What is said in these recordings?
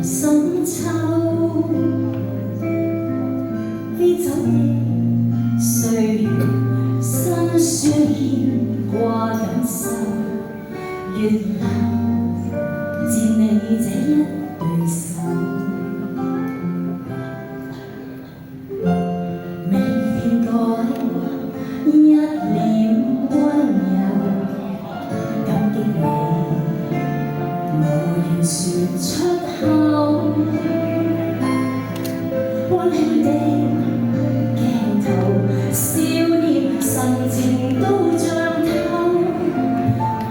深秋，飛走的歲月，辛酸牽掛感受，越留自你這一對手。未變改，一臉溫柔，感激你，無言說出口。溫馨的鏡頭，少年神情都像透，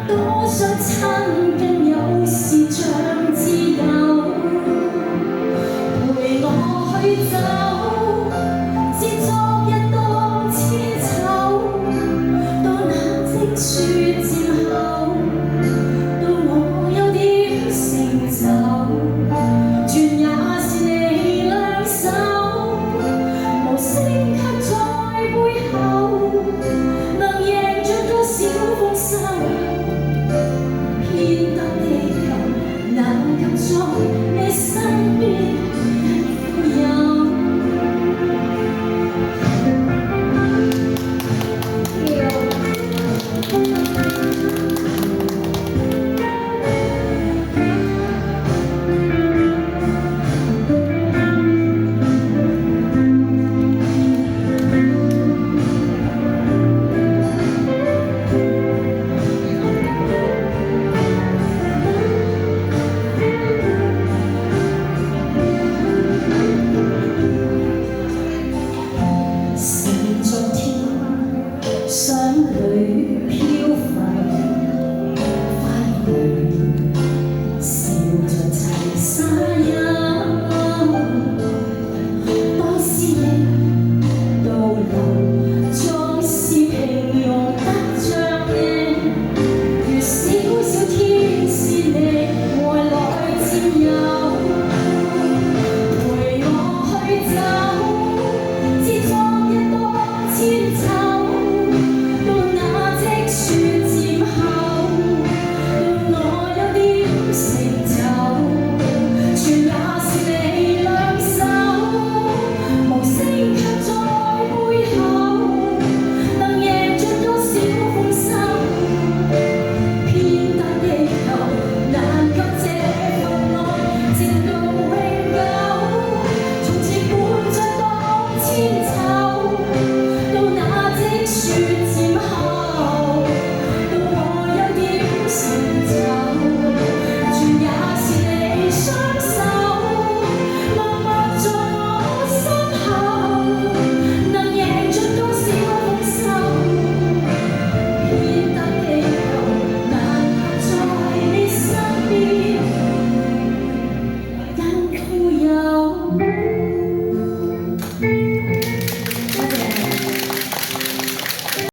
多想親近，有時像自由，陪我去走。說漸後，到我有點成就，全也是你兩手，無聲卻在背後，能贏盡多少豐收，偏得地球能及在你身。